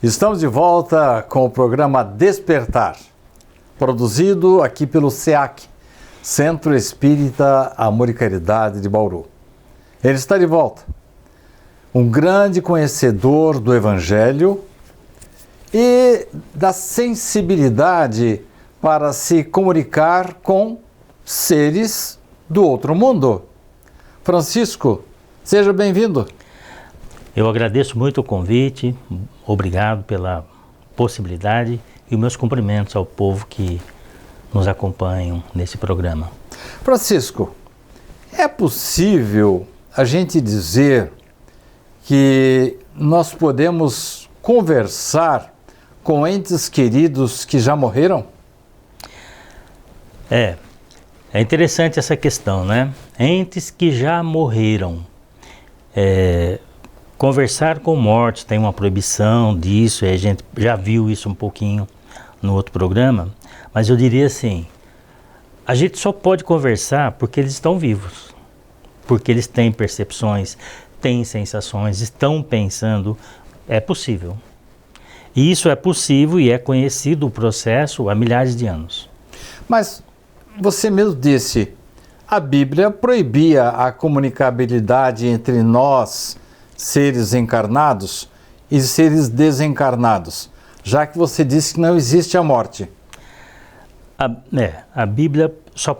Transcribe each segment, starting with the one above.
Estamos de volta com o programa Despertar, produzido aqui pelo SEAC, Centro Espírita Amor e Caridade de Bauru. Ele está de volta, um grande conhecedor do Evangelho e da sensibilidade para se comunicar com seres do outro mundo. Francisco, seja bem-vindo. Eu agradeço muito o convite, obrigado pela possibilidade e meus cumprimentos ao povo que nos acompanham nesse programa. Francisco, é possível a gente dizer que nós podemos conversar com entes queridos que já morreram? É interessante essa questão, né? Entes que já morreram. Conversar com mortos tem uma proibição disso, a gente já viu isso um pouquinho no outro programa, mas eu diria assim, a gente só pode conversar porque eles estão vivos, porque eles têm percepções, têm sensações, estão pensando, é possível. E isso é possível e é conhecido o processo há milhares de anos. Mas você mesmo disse, a Bíblia proibia a comunicabilidade entre nós, seres encarnados e seres desencarnados, já que você disse que não existe a morte. A Bíblia só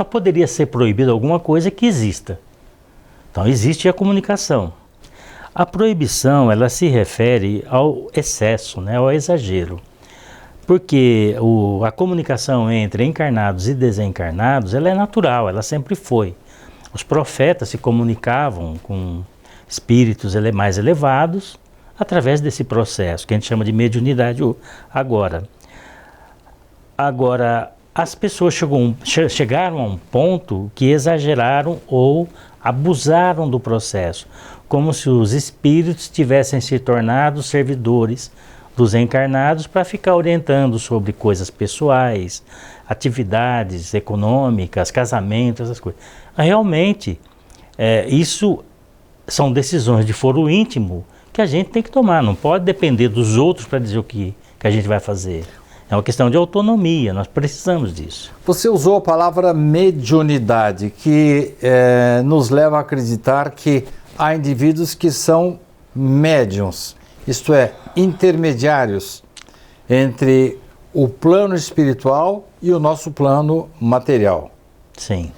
poderia ser proibida alguma coisa que exista. Então existe a comunicação. A proibição, ela se refere ao excesso, né, ao exagero. Porque a comunicação entre encarnados e desencarnados, ela é natural, ela sempre foi. Os profetas se comunicavam com espíritos mais elevados através desse processo, que a gente chama de mediunidade agora. Agora, as pessoas chegaram a um ponto que exageraram ou abusaram do processo, como se os espíritos tivessem se tornado servidores dos encarnados para ficar orientando sobre coisas pessoais, atividades econômicas, casamentos, essas coisas. Realmente, isso são decisões de foro íntimo que a gente tem que tomar, não pode depender dos outros para dizer o que a gente vai fazer. É uma questão de autonomia, nós precisamos disso. Você usou a palavra mediunidade, que nos leva a acreditar que há indivíduos que são médiuns, isto é, intermediários entre o plano espiritual e o nosso plano material. Sim.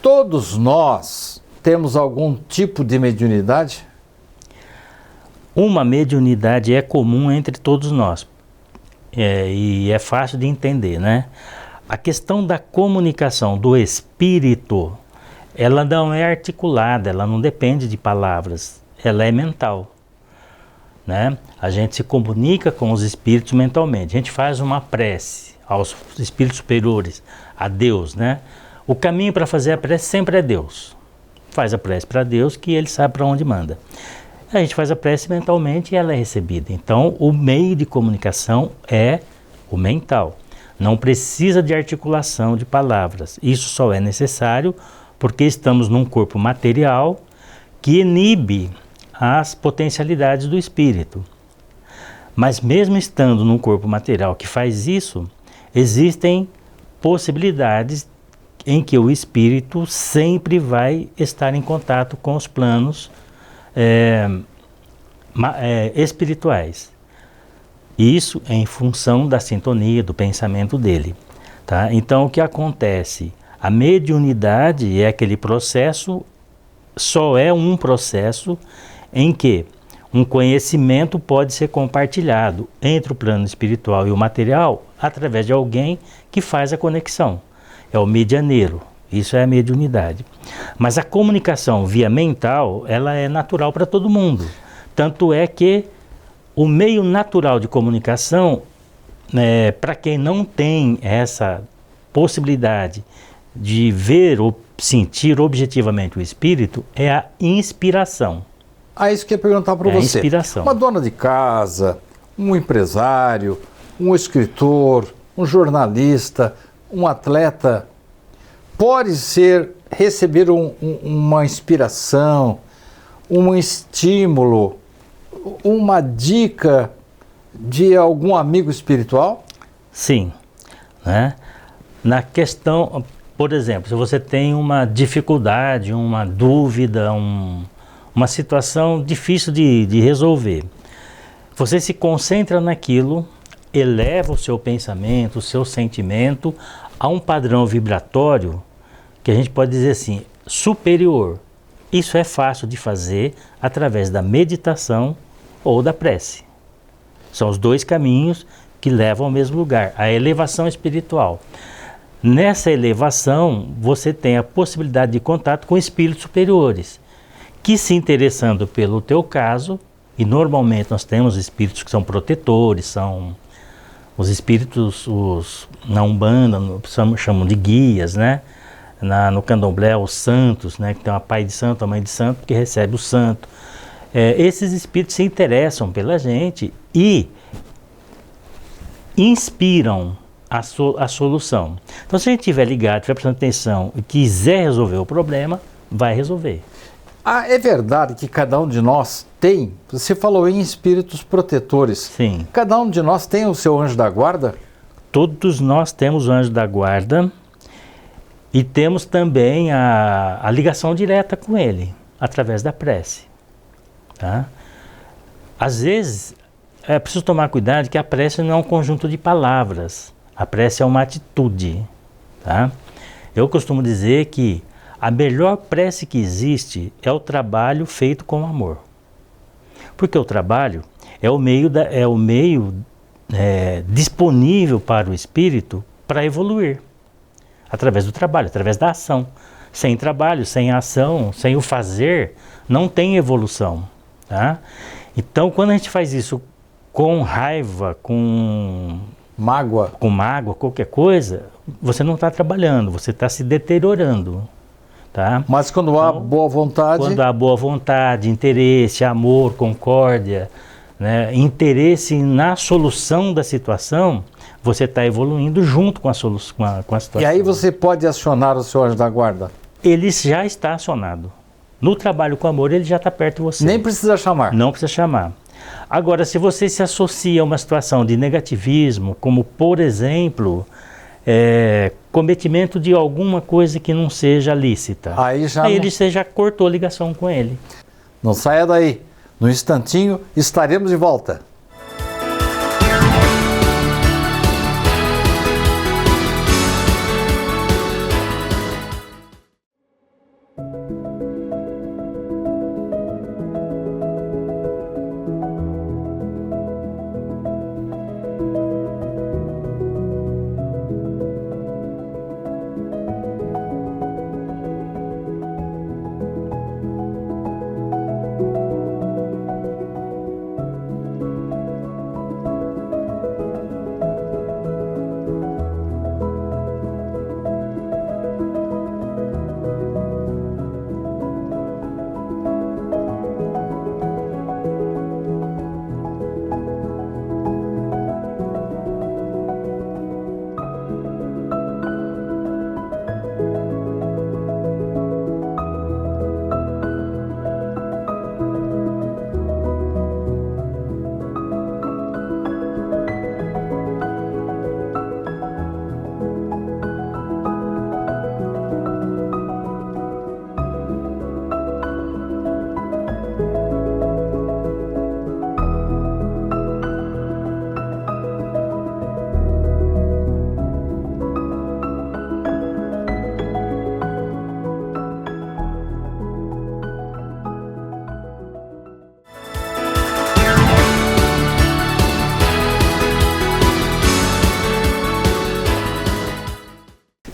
Todos nós temos algum tipo de mediunidade? Uma mediunidade é comum entre todos nós. E é fácil de entender, né? A questão da comunicação do espírito, ela não é articulada, ela não depende de palavras, ela é mental, né? A gente se comunica com os espíritos mentalmente, a gente faz uma prece aos espíritos superiores, a Deus, né? O caminho para fazer a prece sempre é Deus. Faz a prece para Deus que Ele sabe para onde manda. A gente faz a prece mentalmente e ela é recebida. Então, o meio de comunicação é o mental. Não precisa de articulação de palavras. Isso só é necessário porque estamos num corpo material que inibe as potencialidades do espírito. Mas mesmo estando num corpo material que faz isso, existem possibilidades em que o espírito sempre vai estar em contato com os planos espirituais. Isso em função da sintonia, do pensamento dele. Tá? Então o que acontece? A mediunidade é aquele processo, só é um processo em que um conhecimento pode ser compartilhado entre o plano espiritual e o material através de alguém que faz a conexão. É o medianeiro, isso é a mediunidade. Mas a comunicação via mental, ela é natural para todo mundo. Tanto é que o meio natural de comunicação, para quem não tem essa possibilidade de ver ou sentir objetivamente o espírito, é a inspiração. Isso que eu ia perguntar para você. Inspiração. Uma dona de casa, um empresário, um escritor, um jornalista, um atleta, pode receber uma inspiração, um estímulo, uma dica de algum amigo espiritual? Sim, né? Na questão, por exemplo, se você tem uma dificuldade, uma dúvida, uma situação difícil de resolver, você se concentra naquilo, eleva o seu pensamento, o seu sentimento a um padrão vibratório que a gente pode dizer assim, superior. Isso é fácil de fazer através da meditação ou da prece. São os dois caminhos que levam ao mesmo lugar, a elevação espiritual. Nessa elevação, você tem a possibilidade de contato com espíritos superiores, que se interessando pelo teu caso, e normalmente nós temos espíritos que são protetores, são os espíritos, na Umbanda, chamam de guias, né? No Candomblé, os santos, né? Que tem uma pai de santo, a mãe de santo, que recebe o santo. Esses espíritos se interessam pela gente e inspiram a solução. Então, se a gente estiver ligado, estiver prestando atenção e quiser resolver o problema, vai resolver. É verdade que cada um de nós tem, você falou em espíritos protetores. Sim. Cada um de nós tem o seu anjo da guarda? Todos nós temos o anjo da guarda e temos também a ligação direta com ele, através da prece. Tá? Às vezes, é preciso tomar cuidado que a prece não é um conjunto de palavras. A prece é uma atitude. Tá? Eu costumo dizer que a melhor prece que existe é o trabalho feito com amor. Porque o trabalho é o meio disponível para o espírito para evoluir. Através do trabalho, através da ação. Sem trabalho, sem ação, sem o fazer, não tem evolução. Tá? Então, quando a gente faz isso com raiva, com mágoa, qualquer coisa, você não está trabalhando, você está se deteriorando. Tá? Mas quando há boa vontade... Quando há boa vontade, interesse, amor, concórdia, né, interesse na solução da situação, você está evoluindo junto com a situação. E aí você pode acionar o seu anjo da guarda? Ele já está acionado. No trabalho com amor, ele já está perto de você. Nem precisa chamar? Não precisa chamar. Agora, se você se associa a uma situação de negativismo, como por exemplo... cometimento de alguma coisa que não seja lícita. Aí você já cortou a ligação com ele. Não saia daí. No instantinho estaremos de volta.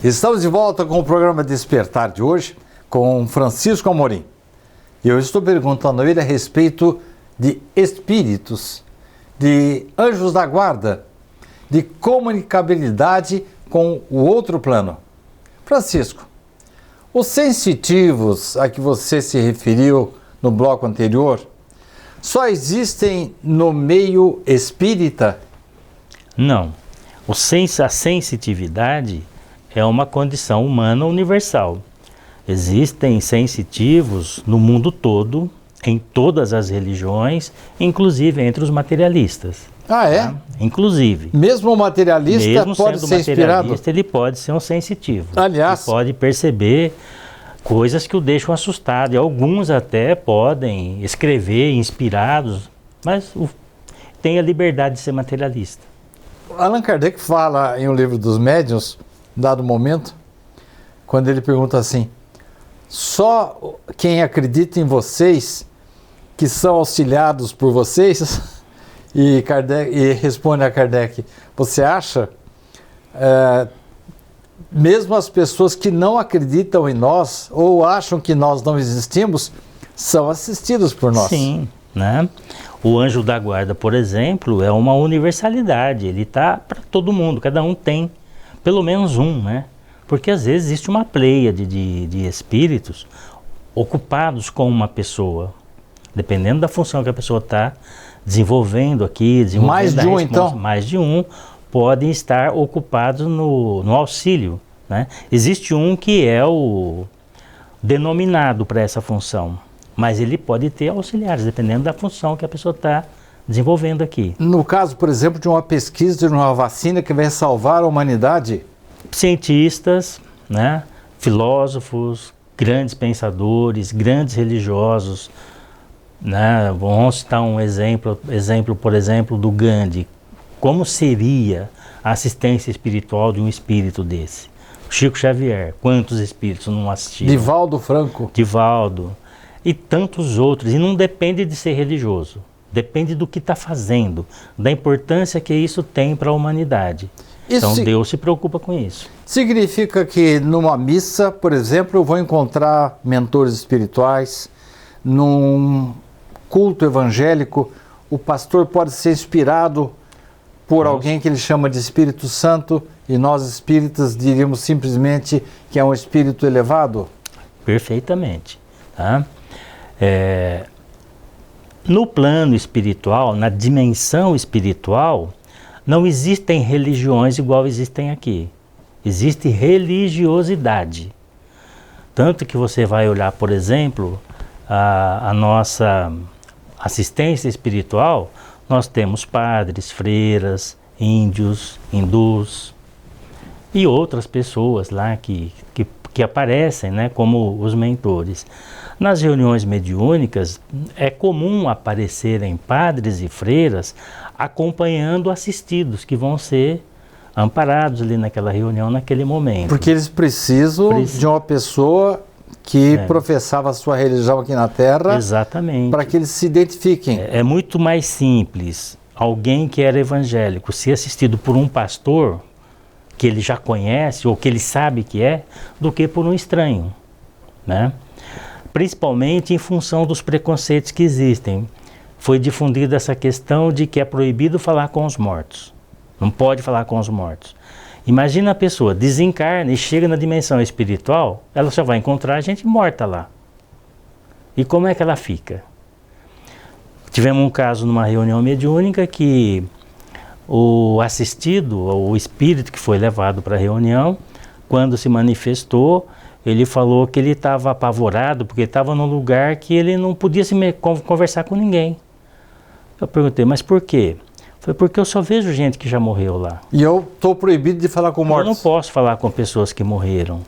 Estamos de volta com o programa Despertar de hoje, com Francisco Amorim. E eu estou perguntando a ele a respeito de espíritos, de anjos da guarda, de comunicabilidade com o outro plano. Francisco, os sensitivos a que você se referiu no bloco anterior, só existem no meio espírita? Não. A sensitividade é uma condição humana universal. Existem sensitivos no mundo todo, em todas as religiões, inclusive entre os materialistas. Ah, é? Tá? Inclusive. Mesmo o materialista Mesmo pode sendo ser inspirado? materialista, ele pode ser um sensitivo. Aliás, ele pode perceber coisas que o deixam assustado. E alguns até podem escrever inspirados, mas tem a liberdade de ser materialista. Allan Kardec fala em um livro dos médiuns, dado momento, quando ele pergunta assim: só quem acredita em vocês, que são auxiliados por vocês, e responde a Kardec: você acha? Mesmo as pessoas que não acreditam em nós, ou acham que nós não existimos, são assistidas por nós. Sim, né? O anjo da guarda, por exemplo, é uma universalidade. Ele está para todo mundo, cada um tem pelo menos um, né? Porque às vezes existe uma pleiade de espíritos ocupados com uma pessoa, dependendo da função que a pessoa está desenvolvendo aqui. Mais de um, então? Mais de um podem estar ocupados no auxílio, né? Existe um que é o denominado para essa função, mas ele pode ter auxiliares, dependendo da função que a pessoa está desenvolvendo aqui. No caso, por exemplo, de uma pesquisa de uma vacina que vai salvar a humanidade? Cientistas, né, filósofos, grandes pensadores, grandes religiosos, né, vamos citar um exemplo, por exemplo, do Gandhi. Como seria a assistência espiritual de um espírito desse? Chico Xavier, quantos espíritos não assistiram? Divaldo Franco. Divaldo. E tantos outros. E não depende de ser religioso. Depende do que está fazendo, da importância que isso tem para a humanidade. Então Deus se preocupa com isso. Significa que numa missa, por exemplo, eu vou encontrar mentores espirituais, num culto evangélico, o pastor pode ser inspirado por alguém que ele chama de Espírito Santo, e nós espíritas diríamos simplesmente que é um espírito elevado? Perfeitamente. Tá? No plano espiritual, na dimensão espiritual, não existem religiões igual existem aqui. Existe religiosidade. Tanto que você vai olhar, por exemplo, a nossa assistência espiritual, nós temos padres, freiras, índios, hindus e outras pessoas lá que aparecem, né, como os mentores. Nas reuniões mediúnicas, é comum aparecerem padres e freiras acompanhando assistidos que vão ser amparados ali naquela reunião, naquele momento. Porque eles precisam de uma pessoa que professava a sua religião aqui na Terra. Exatamente. Para que eles se identifiquem. É muito mais simples alguém que era evangélico ser assistido por um pastor que ele já conhece ou que ele sabe que é, do que por um estranho, né? Principalmente em função dos preconceitos que existem. Foi difundida essa questão de que é proibido falar com os mortos. Não pode falar com os mortos. Imagina a pessoa desencarna e chega na dimensão espiritual, ela só vai encontrar a gente morta lá. E como é que ela fica? Tivemos um caso numa reunião mediúnica que o assistido, o espírito que foi levado para a reunião, quando se manifestou, ele falou que ele estava apavorado porque estava num lugar que ele não podia conversar com ninguém. Eu perguntei, mas por quê? Foi porque eu só vejo gente que já morreu lá. E eu estou proibido de falar com mortos. Eu não posso falar com pessoas que morreram.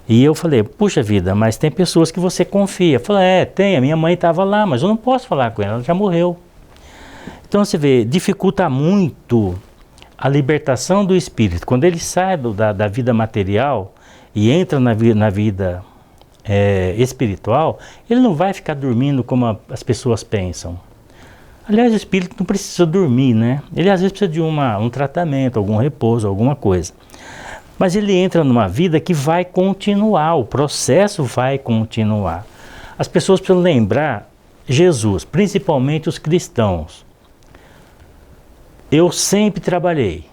E eu falei, puxa vida, mas tem pessoas que você confia. Eu falei, tem, a minha mãe estava lá, mas eu não posso falar com ela, ela já morreu. Então você vê, dificulta muito a libertação do espírito. Quando ele sai da vida material e entra na vida espiritual, ele não vai ficar dormindo como as pessoas pensam. Aliás, o espírito não precisa dormir, né? Ele às vezes precisa de um tratamento, algum repouso, alguma coisa. Mas ele entra numa vida que vai continuar, o processo vai continuar. As pessoas precisam lembrar Jesus, principalmente os cristãos. Eu sempre trabalhei,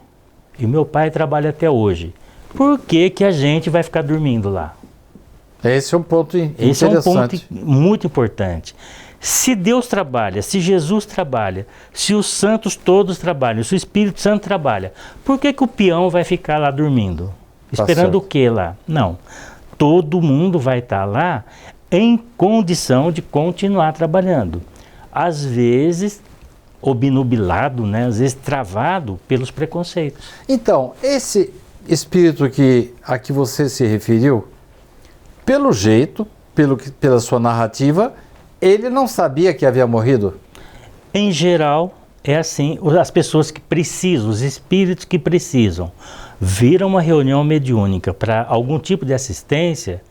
e meu pai trabalha até hoje. Por que que a gente vai ficar dormindo lá? Esse é um ponto interessante. Esse é um ponto muito importante. Se Deus trabalha, se Jesus trabalha, se os santos todos trabalham, se o Espírito Santo trabalha, por que que o peão vai ficar lá dormindo? Esperando o quê lá? Não. Todo mundo vai estar lá em condição de continuar trabalhando. Às vezes, obnubilado, né? Às vezes travado pelos preconceitos. Então, esse espírito a que você se referiu, pelo jeito, pela sua narrativa, ele não sabia que havia morrido? Em geral, é assim, as pessoas que precisam, os espíritos que precisam, vir a uma reunião mediúnica para algum tipo de assistência,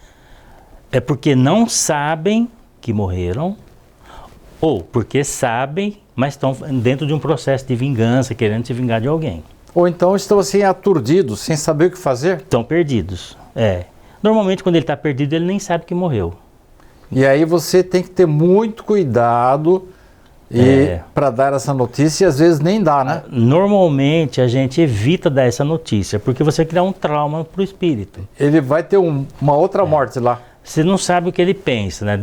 é porque não sabem que morreram, ou porque sabem, mas estão dentro de um processo de vingança, querendo se vingar de alguém. Ou então estão assim aturdidos, sem saber o que fazer? Estão perdidos, Normalmente quando ele está perdido, ele nem sabe que morreu. E aí você tem que ter muito cuidado para dar essa notícia, e às vezes nem dá, né? Normalmente a gente evita dar essa notícia, porque você cria um trauma para o espírito. Ele vai ter uma outra morte lá. Você não sabe o que ele pensa, né?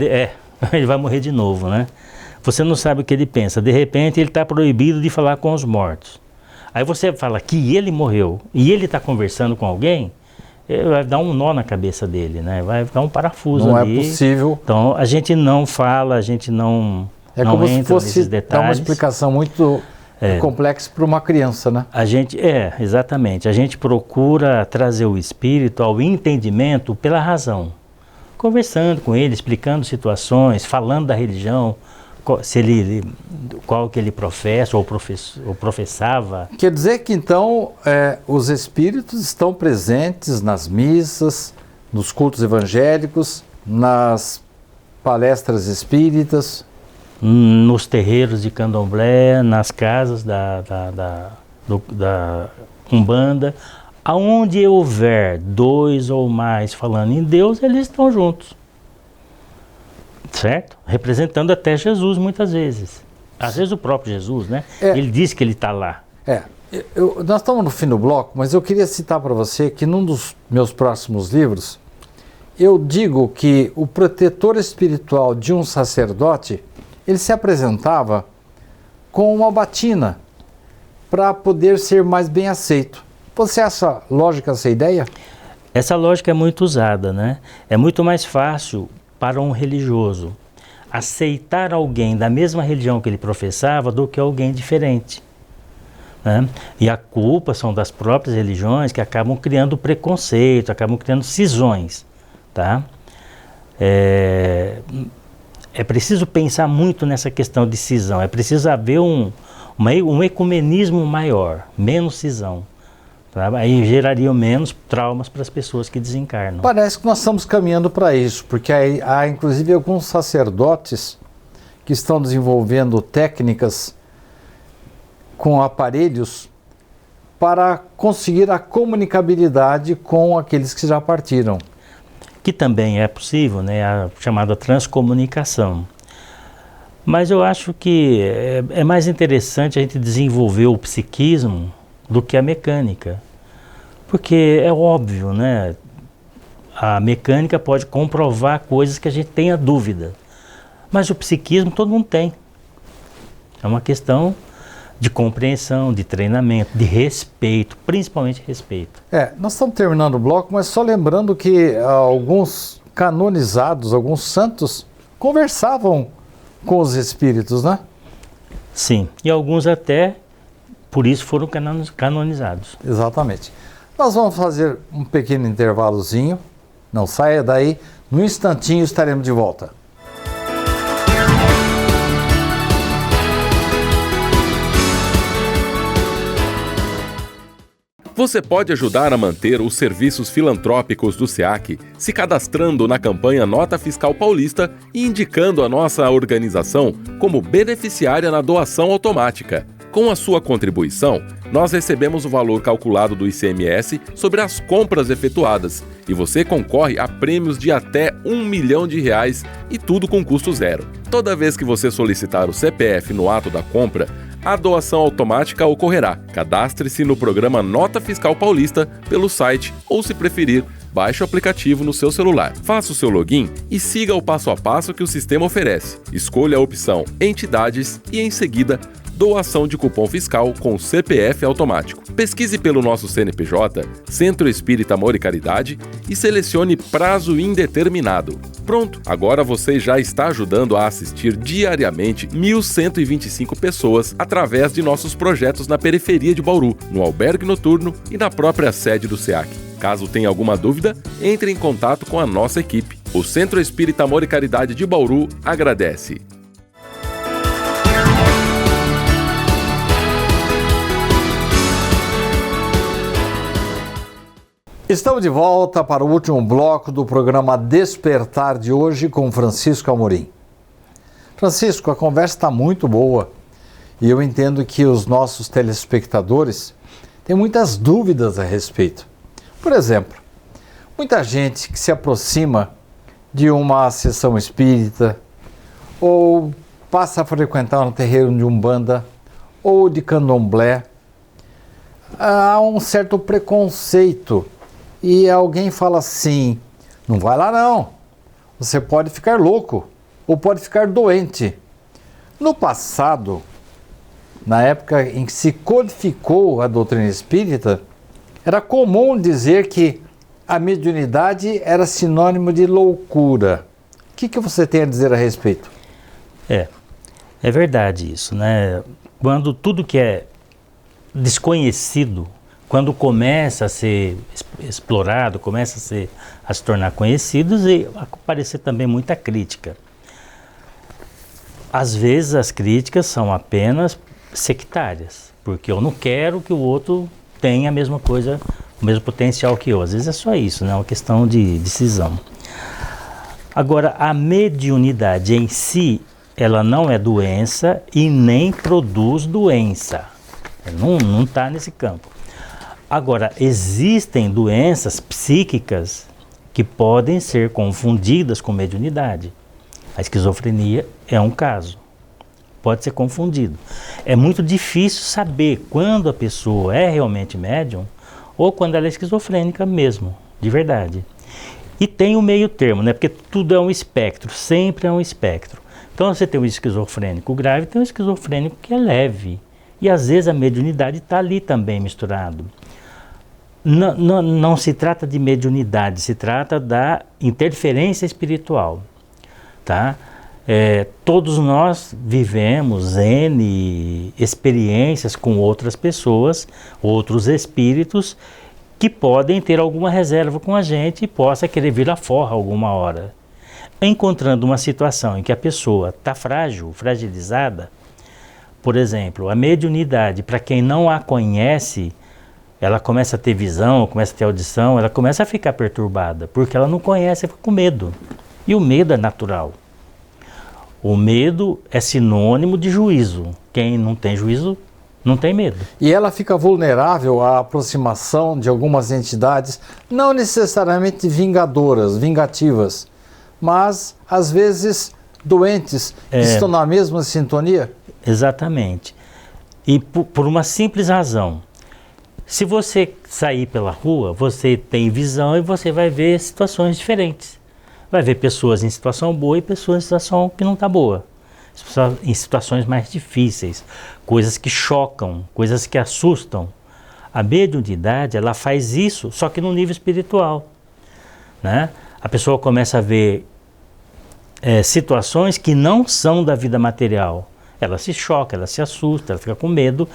Ele vai morrer de novo, né? Você não sabe o que ele pensa. De repente ele está proibido de falar com os mortos. Aí você fala que ele morreu e ele está conversando com alguém, vai dar um nó na cabeça dele, né? Vai dar um parafuso não ali. Não é possível. Então a gente não fala, a gente não como entra se fosse nesses detalhes. Dar uma explicação muito complexa para uma criança, né? Exatamente. A gente procura trazer o espírito ao entendimento pela razão. Conversando com ele, explicando situações, falando da religião, qual que ele professa ou professava. Quer dizer que então os espíritos estão presentes nas missas, nos cultos evangélicos, nas palestras espíritas, nos terreiros de candomblé, nas casas da Umbanda. Aonde houver 2 ou mais falando em Deus, eles estão juntos. Certo? Representando até Jesus muitas vezes. Às vezes o próprio Jesus, né? Ele diz que ele está lá. Nós estamos no fim do bloco, mas eu queria citar para você que num dos meus próximos livros, eu digo que o protetor espiritual de um sacerdote, ele se apresentava com uma batina para poder ser mais bem aceito. Você acha lógica essa ideia? Essa lógica é muito usada, né? É muito mais fácil para um religioso aceitar alguém da mesma religião que ele professava do que alguém diferente, né? E a culpa são das próprias religiões que acabam criando preconceito, acabam criando cisões, tá? É preciso pensar muito nessa questão de cisão, é preciso haver um ecumenismo maior, menos cisão. Aí gerariam menos traumas para as pessoas que desencarnam. Parece que nós estamos caminhando para isso, porque há inclusive alguns sacerdotes que estão desenvolvendo técnicas com aparelhos para conseguir a comunicabilidade com aqueles que já partiram. Que também é possível, né? A chamada transcomunicação. Mas eu acho que é mais interessante a gente desenvolver o psiquismo do que a mecânica. Porque é óbvio, né? A mecânica pode comprovar coisas que a gente tenha dúvida. Mas o psiquismo todo mundo tem. É uma questão de compreensão, de treinamento, de respeito, principalmente respeito. Nós estamos terminando o bloco, mas só lembrando que alguns canonizados, alguns santos, conversavam com os espíritos, né? Sim, e alguns até por isso foram canonizados. Exatamente. Nós vamos fazer um pequeno intervalozinho. Não saia daí. No instantinho estaremos de volta. Você pode ajudar a manter os serviços filantrópicos do SEAC se cadastrando na campanha Nota Fiscal Paulista e indicando a nossa organização como beneficiária na doação automática. Com a sua contribuição, nós recebemos o valor calculado do ICMS sobre as compras efetuadas e você concorre a prêmios de até R$1 milhão e tudo com custo zero. Toda vez que você solicitar o CPF no ato da compra, a doação automática ocorrerá. Cadastre-se no programa Nota Fiscal Paulista pelo site ou, se preferir, baixe o aplicativo no seu celular. Faça o seu login e siga o passo a passo que o sistema oferece. Escolha a opção Entidades e, em seguida, doação de cupom fiscal com CPF automático. Pesquise pelo nosso CNPJ, Centro Espírita Amor e Caridade, e selecione prazo indeterminado. Pronto, agora você já está ajudando a assistir diariamente 1.125 pessoas através de nossos projetos na periferia de Bauru, no albergue noturno e na própria sede do SEAC. Caso tenha alguma dúvida, entre em contato com a nossa equipe. O Centro Espírita Amor e Caridade de Bauru agradece. Estamos de volta para o último bloco do programa Despertar de hoje com Francisco Amorim. Francisco, a conversa está muito boa e eu entendo que os nossos telespectadores têm muitas dúvidas a respeito. Por exemplo, muita gente que se aproxima de uma sessão espírita ou passa a frequentar um terreiro de umbanda ou de candomblé, há um certo preconceito. E alguém fala assim, não vai lá não, você pode ficar louco ou pode ficar doente. No passado, na época em que se codificou a doutrina espírita, era comum dizer que a mediunidade era sinônimo de loucura. O que você tem a dizer a respeito? É verdade isso, né? Quando tudo que é desconhecido, quando começa a ser explorado, começa a se tornar conhecidos e aparecer também muita crítica. Às vezes as críticas são apenas sectárias, porque eu não quero que o outro tenha a mesma coisa, o mesmo potencial que eu. Às vezes é só isso, né? É uma questão de decisão. Agora, a mediunidade em si, ela não é doença e nem produz doença. Não está nesse campo. Agora, existem doenças psíquicas que podem ser confundidas com mediunidade. A esquizofrenia é um caso. Pode ser confundido. É muito difícil saber quando a pessoa é realmente médium ou quando ela é esquizofrênica mesmo, de verdade. E tem o meio termo, né? Porque tudo é um espectro, sempre é um espectro. Então você tem um esquizofrênico grave e tem um esquizofrênico que é leve. E às vezes a mediunidade está ali também misturado. Não se trata de mediunidade, se trata da interferência espiritual, tá? Todos nós vivemos N experiências com outras pessoas, outros espíritos, que podem ter alguma reserva com a gente e possa querer vir à forra alguma hora. Encontrando uma situação em que a pessoa está frágil, fragilizada, por exemplo, a mediunidade, para quem não a conhece, ela começa a ter visão, começa a ter audição, ela começa a ficar perturbada, porque ela não conhece, fica com medo. E o medo é natural. O medo é sinônimo de juízo. Quem não tem juízo, não tem medo. E ela fica vulnerável à aproximação de algumas entidades, não necessariamente vingadoras, vingativas, mas às vezes doentes, que estão na mesma sintonia? Exatamente. E por uma simples razão. Se você sair pela rua, você tem visão e você vai ver situações diferentes. Vai ver pessoas em situação boa e pessoas em situação que não está boa. Em situações mais difíceis, coisas que chocam, coisas que assustam. A mediunidade, ela faz isso, só que no nível espiritual, né? A pessoa começa a ver situações que não são da vida material. Ela se choca, ela se assusta, ela fica com medo,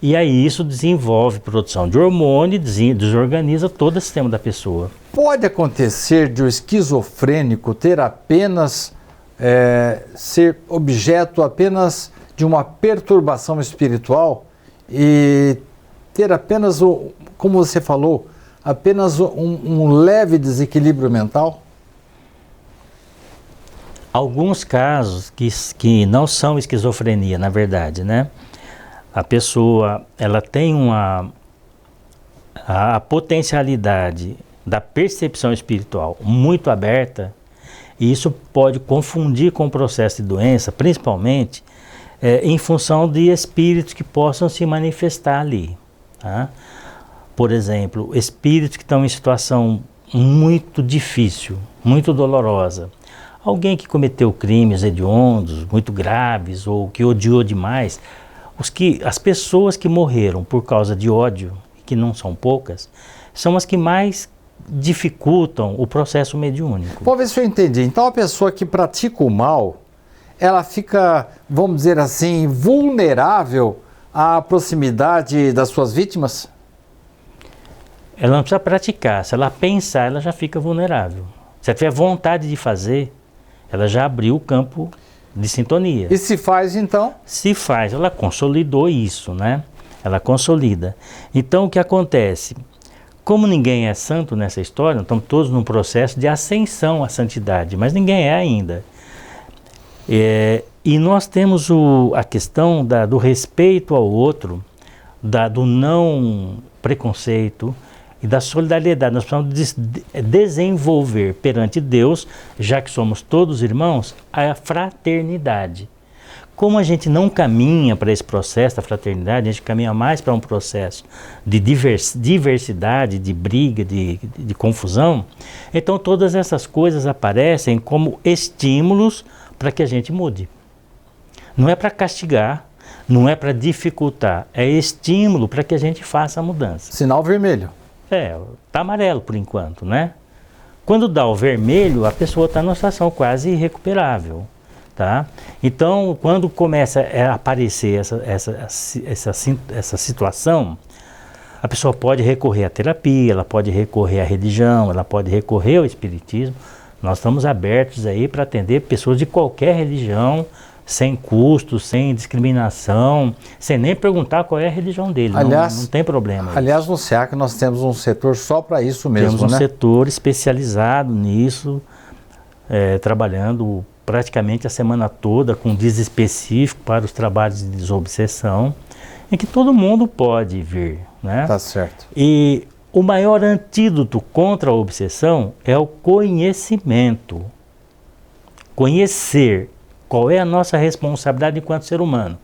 e aí isso desenvolve produção de hormônio, desorganiza todo o sistema da pessoa. Pode acontecer de o esquizofrênico ter apenas, ser objeto apenas de uma perturbação espiritual e ter apenas, como você falou, apenas um leve desequilíbrio mental? Alguns casos que não são esquizofrenia, na verdade, né? A pessoa, ela tem a potencialidade da percepção espiritual muito aberta, e isso pode confundir com o processo de doença, principalmente em função de espíritos que possam se manifestar ali, tá? Por exemplo, espíritos que estão em situação muito difícil, muito dolorosa. Alguém que cometeu crimes hediondos, muito graves, ou que odiou demais, As pessoas que morreram por causa de ódio, que não são poucas, são as que mais dificultam o processo mediúnico. Vamos ver se eu entendi. Então a pessoa que pratica o mal, ela fica, vamos dizer assim, vulnerável à proximidade das suas vítimas? Ela não precisa praticar, se ela pensar, ela já fica vulnerável. Se ela tiver vontade de fazer, ela já abriu o campo de sintonia. E se faz então? Se faz, ela consolidou isso, né? Ela consolida. Então o que acontece? Como ninguém é santo nessa história, estamos todos num processo de ascensão à santidade, mas ninguém é ainda. E nós temos a questão do respeito ao outro, do não preconceito e da solidariedade. Nós precisamos desenvolver perante Deus, já que somos todos irmãos, a fraternidade. Como a gente não caminha para esse processo da fraternidade, a gente caminha mais para um processo de diversidade, de briga, de confusão, então todas essas coisas aparecem como estímulos para que a gente mude. Não é para castigar, não é para dificultar, é estímulo para que a gente faça a mudança. Sinal vermelho. Está amarelo por enquanto, né? Quando dá o vermelho, a pessoa está numa situação quase irrecuperável. Tá? Então, quando começa a aparecer essa situação, a pessoa pode recorrer à terapia, ela pode recorrer à religião, ela pode recorrer ao espiritismo. Nós estamos abertos aí para atender pessoas de qualquer religião, sem custo, sem discriminação, sem nem perguntar qual é a religião dele. Aliás, não tem problema. Aliás, no SEAC nós temos um setor só para isso mesmo, temos um setor especializado nisso, trabalhando praticamente a semana toda com dias específicos para os trabalhos de desobsessão, em que todo mundo pode vir, né? Tá certo. E o maior antídoto contra a obsessão é o conhecimento. Conhecer qual é a nossa responsabilidade enquanto ser humano.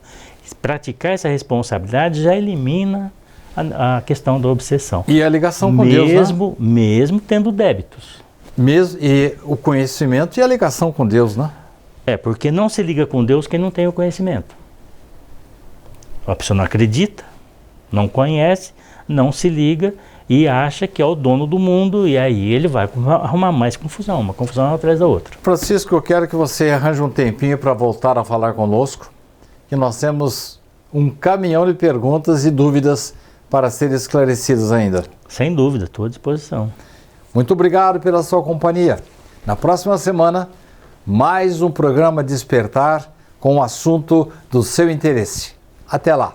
Praticar essa responsabilidade já elimina a questão da obsessão. E a ligação com Deus, né? Mesmo tendo débitos. E o conhecimento e a ligação com Deus, né? Porque não se liga com Deus quem não tem o conhecimento. A pessoa não acredita, não conhece, não se liga e acha que é o dono do mundo, e aí ele vai arrumar mais confusão, uma confusão atrás da outra. Francisco, eu quero que você arranje um tempinho para voltar a falar conosco, que nós temos um caminhão de perguntas e dúvidas para serem esclarecidas ainda. Sem dúvida, estou à disposição. Muito obrigado pela sua companhia. Na próxima semana, mais um programa Despertar com o assunto do seu interesse. Até lá!